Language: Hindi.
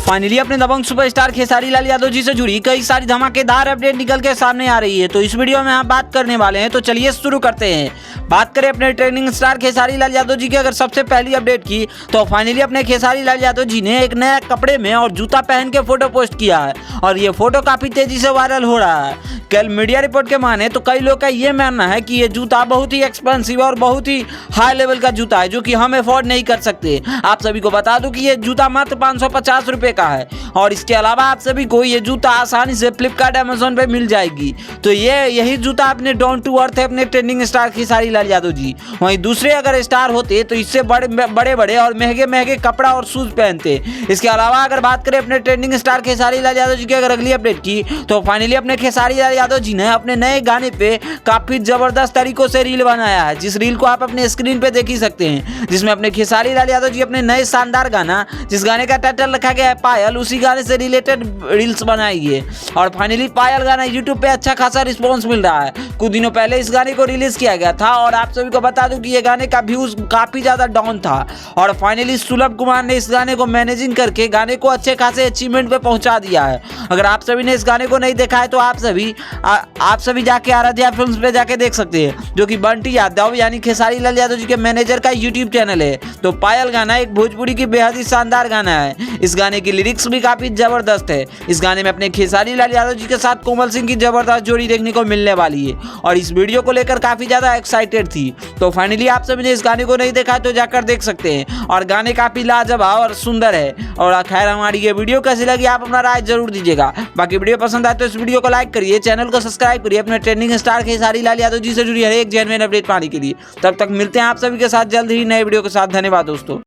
फाइनली अपने दबंग सुपरस्टार खेसारी लाल यादव जी से जुड़ी कई सारी धमाकेदार अपडेट निकल के सामने आ रही है। तो इस वीडियो में हम बात करने वाले हैं, तो चलिए शुरू करते हैं। बात करें अपने ट्रेंडिंग स्टार खेसारी लाल यादव जी की अगर सबसे पहली अपडेट की, तो फाइनली अपने खेसारी लाल यादव जी ने एक नया कपड़े में और जूता पहन के फोटो पोस्ट किया है और ये फोटो काफी तेजी से वायरल हो रहा है। कल मीडिया रिपोर्ट के माने तो कई लोग का ये मानना है कि ये जूता बहुत ही एक्सपेंसिव और बहुत ही हाई लेवल का जूता है जो कि हम अफोर्ड नहीं कर सकते। आप सभी को बता दूं कि ये जूता मात्र 550 रुपए का है और इसके अलावा आप सभी को ये जूता आसानी से फ्लिपकार्ट अमेजोन पे मिल जाएगी। तो यही जूता अपने डाउन टू अर्थ है अपने ट्रेंडिंग स्टार खेसारी लाल यादव जी। वहीं दूसरे अगर स्टार होते तो इससे बड़े बड़े और महंगे महंगे कपड़ा और शूज पहनते। इसके अलावा अगर बात करें अपने ट्रेंडिंग स्टार खेसारी लाल यादव जी की अगर अगली अपडेट की, तो फाइनली अपने खेसारी लाल यादव जी ने अपने नए गाने पे काफी जबरदस्त तरीकों से रील बनाया है, जिस रील को आप अपने स्क्रीन पे देख ही सकते हैं, जिसमें अपने खेसारी लाल यादव जी अपने नए शानदार गाना, जिस गाने का टाइटल रखा गया है पायल, उसी गाने से रिलेटेड रील्स बनाई है। और फाइनली पायल गाना यूट्यूब पे अच्छा खासा रिस्पॉन्स मिल रहा है। कुछ दिनों पहले इस गाने को रिलीज किया गया था और आप सभी को बता दूं कि ये गाने का व्यूज काफी ज्यादा डाउन था और फाइनली सुलभ कुमार ने इस गाने को मैनेजिंग करके गाने को अच्छे खासे अचीवमेंट पे पहुंचा दिया है। अगर आप सभी ने इस गाने को नहीं देखा है तो आप सभी जाके आराध्या फिल्म्स पे जाके देख सकते हैं, जो कि बंटी यादव यानी खेसारी लाल यादव जी के मैनेजर का यूट्यूब चैनल है। तो पायल गाना एक भोजपुरी की बेहद ही शानदार गाना है। इस गाने की लिरिक्स भी काफी जबरदस्त है। इस गाने में अपने खेसारी लाल यादव जी के साथ कोमल सिंह की जबरदस्त जोड़ी देखने को मिलने वाली है और इस वीडियो को लेकर काफी ज्यादा एक्साइटेड थी। तो फाइनली आप सभी ने इस गाने को नहीं देखा तो जाकर देख सकते हैं और गाने काफी लाजवाब और सुंदर है। और खैर हमारी ये वीडियो कैसी लगी आप अपना राय जरूर दीजिएगा। बाकी वीडियो पसंद आए तो इस वीडियो को लाइक करिए, चैनल को सब्सक्राइब करिए अपने ट्रेंडिंग स्टार खेसारी लाल यादव जी से जुड़ी हर एक जेन्युइन अपडेट पाने के लिए। तब तक मिलते हैं आप सभी के साथ जल्द ही नए वीडियो के साथ। धन्यवाद दोस्तों।